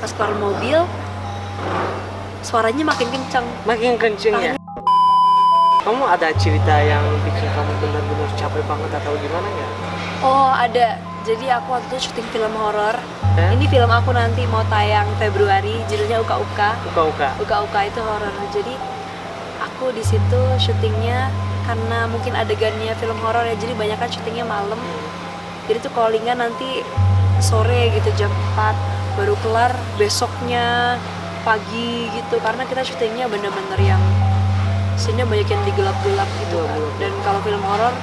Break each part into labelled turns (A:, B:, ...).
A: Pas keluar mobil, suaranya makin kencang.
B: Makin kenceng ya? Kamu ada cerita yang bikin kamu benar-benar capek banget atau gimana nggak?
A: Oh ada, jadi aku waktu itu syuting film horor. Ini film aku nanti mau tayang Februari, judulnya Uka Uka.
B: Uka Uka.
A: Uka Uka itu horor. Jadi aku di situ syutingnya karena mungkin adegannya film horor ya, jadi banyak kan syutingnya malam. Jadi tuh callingan nanti sore gitu jam 4 baru kelar besoknya pagi gitu, karena kita syutingnya bener-bener yang scene-nya banyak yang digelap-gelap gitu kan. Dan kalau film horor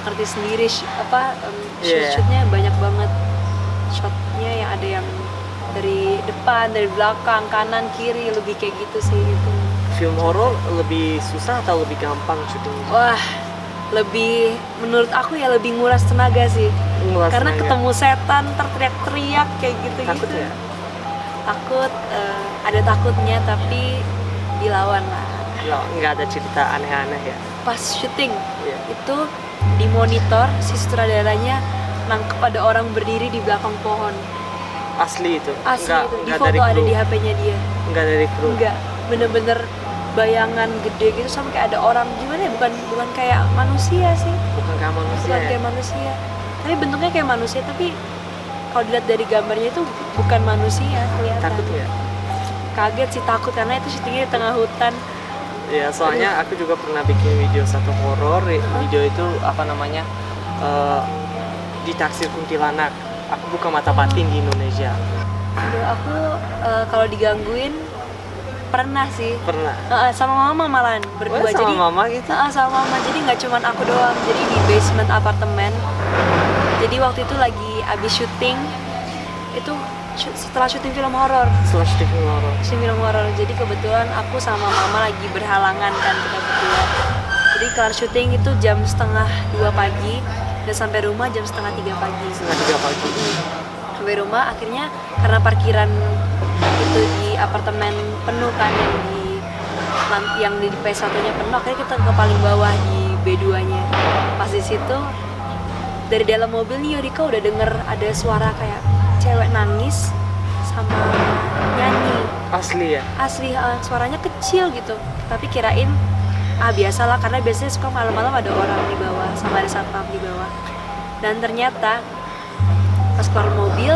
A: ngerti sendiri shoot-shootnya banyak banget, shotnya yang ada yang dari depan, dari belakang, kanan, kiri, lebih kayak gitu sih itu.
B: Film horor lebih susah atau lebih gampang syutingnya?
A: Wah, lebih menurut aku ya lebih nguras tenaga sih. Karena ketemu setan teriak-teriak kayak gitu.
B: Takut ya?
A: Takut, ada takutnya tapi dilawan lah.
B: Nggak ada cerita aneh-aneh ya?
A: Pas syuting itu di monitor si sutradaranya nangkep ada orang berdiri di belakang pohon.
B: Asli itu?
A: Asli itu, di
B: nggak
A: foto ada di HP-nya dia.
B: Nggak dari kru?
A: Nggak, bener-bener bayangan gede gitu sampai kayak ada orang, gimana ya, bukan kayak manusia sih.
B: Bukan kayak manusia.
A: Bukan kayak manusia, tapi bentuknya kayak manusia, tapi kalau dilihat dari gambarnya itu bukan manusia kelihatan.
B: Takut ya?
A: Kaget sih, takut karena itu syutingnya di tengah hutan.
B: Ya, soalnya aku juga pernah bikin video satu horor. Video itu di taksir kuntilanak. Aku buka mata batin di Indonesia.
A: Aduh, aku kalau digangguin pernah sih.
B: Pernah?
A: Sama mama malahan berdua.
B: Sama
A: jadi
B: mama gitu?
A: sama mama, jadi nggak cuman aku doang. Jadi di basement apartemen. Jadi waktu itu lagi abis syuting, itu setelah syuting film horor. Syuting film horor. Jadi kebetulan aku sama mama lagi berhalangan kan, kita berdua. Jadi kelar syuting itu jam 1:30 pagi dan sampai rumah jam 2:30 pagi.
B: 2:30 pagi.
A: Sampai rumah akhirnya karena parkiran itu di apartemen penuh kan, yang di P1-nya penuh, akhirnya kita ke paling bawah di B2-nya. Pas di situ dari dalam mobil nih Yorika udah denger ada suara kayak cewek nangis sama nyanyi.
B: Asli ya?
A: Asli, suaranya kecil gitu. Tapi kirain biasalah, karena biasanya suka malam-malam ada orang di bawah sama ada satpam di bawah. Dan ternyata pas keluar mobil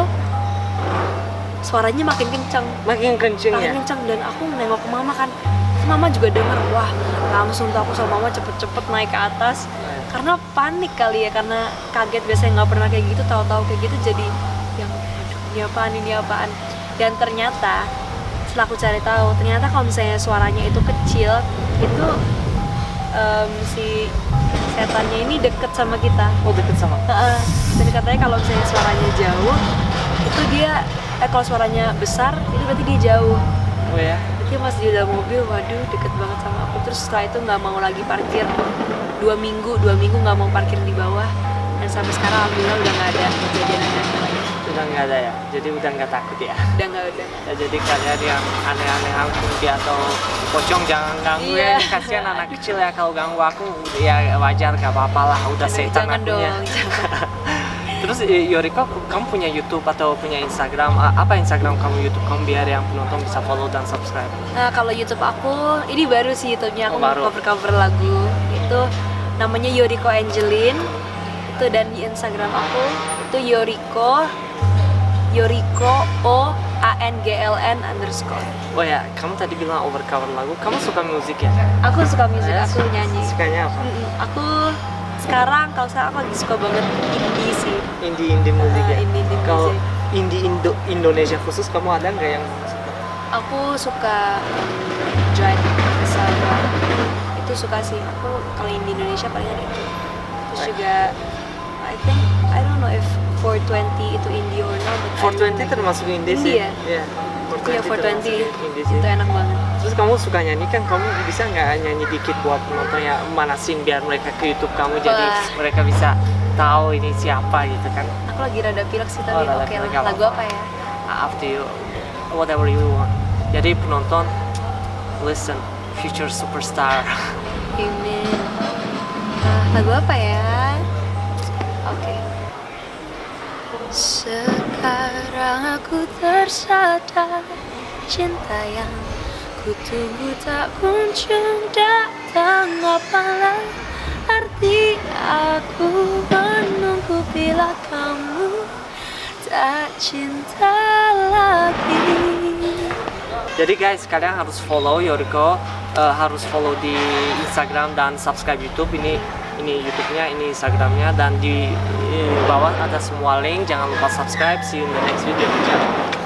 A: suaranya makin kencang.
B: Makin kenceng ya?
A: Makin kencang, dan aku nengok ke mama kan. Mama juga denger. Wah, langsung tuh aku sama mama cepet-cepet naik ke atas. Karena panik kali ya, karena kaget, biasanya nggak pernah kayak gitu, tahu-tahu kayak gitu jadi yang ini apaan. Dan ternyata setelah aku cari tahu, ternyata kalau misalnya suaranya itu kecil, itu si setannya ini deket sama kita.
B: Oh, deket sama?
A: Dan katanya kalau misalnya suaranya jauh, itu dia kalau suaranya besar, itu berarti dia jauh.
B: Oh ya?
A: Berarti pas di dalam mobil, waduh deket banget sama aku. Terus setelah itu nggak mau lagi parkir 2 minggu nggak mau parkir di bawah. Dan sampai sekarang alhamdulillah udah nggak ada kejadian aneh lagi.
B: Udah nggak ada ya? Jadi udah nggak takut ya?
A: Udah nggak.
B: Ya, jadi kalian yang aneh-aneh kunti atau pocong jangan ganggu ya. Kasihan anak kecil ya, kalau ganggu aku ya wajar, gak apa-apa lah, udah setan akunya. Terus Yorika, kamu punya YouTube atau punya Instagram? Apa Instagram kamu, YouTube kamu, biar yang penonton bisa follow dan subscribe?
A: Nah, kalau YouTube aku, ini baru sih YouTube-nya, aku cover-cover lagu. Itu namanya Yoriko Angelin. Itu, dan di Instagram aku itu Yoriko OANGLN_.
B: Oh ya, kamu tadi bilang over cover lagu. Kamu suka musik ya?
A: Aku suka musik, aku nyanyi.
B: Sukanya apa?
A: Aku sekarang aku lagi suka banget indie sih.
B: Indie musik ya?
A: Indie
B: Kalau
A: musik.
B: indie Indonesia khusus, kamu ada nggak yang suka?
A: Aku suka Drive sama itu suka sih. Aku kalau indie Indonesia palingan itu. Terus juga I don't know if 420 itu indie or not.
B: 420 termasuk indie sih. Iya.
A: 420 itu enak banget.
B: Terus kamu suka nyanyi kan? Kamu bisa nggak nyanyi dikit buat penonton ya, manasin biar mereka ke YouTube kamu. Jadi mereka bisa tahu ini siapa gitu kan?
A: Aku lagi rada pilek sih, tapi oke lah. Lagu apa ya?
B: Up to you, whatever you want. Jadi penonton, listen, future superstar.
A: Amen. Lagu apa ya? Oke. Sekarang aku tersadar, cinta yang ku tunggu tak kunjung datang. Apalah arti aku menunggu bila kamu tak cinta lagi.
B: Jadi guys, kalian harus follow Yoriko, harus follow di Instagram dan subscribe YouTube. Ini YouTube-nya, ini Instagram-nya, dan di bawah ada semua link. Jangan lupa subscribe. See you in the next video. Ciao.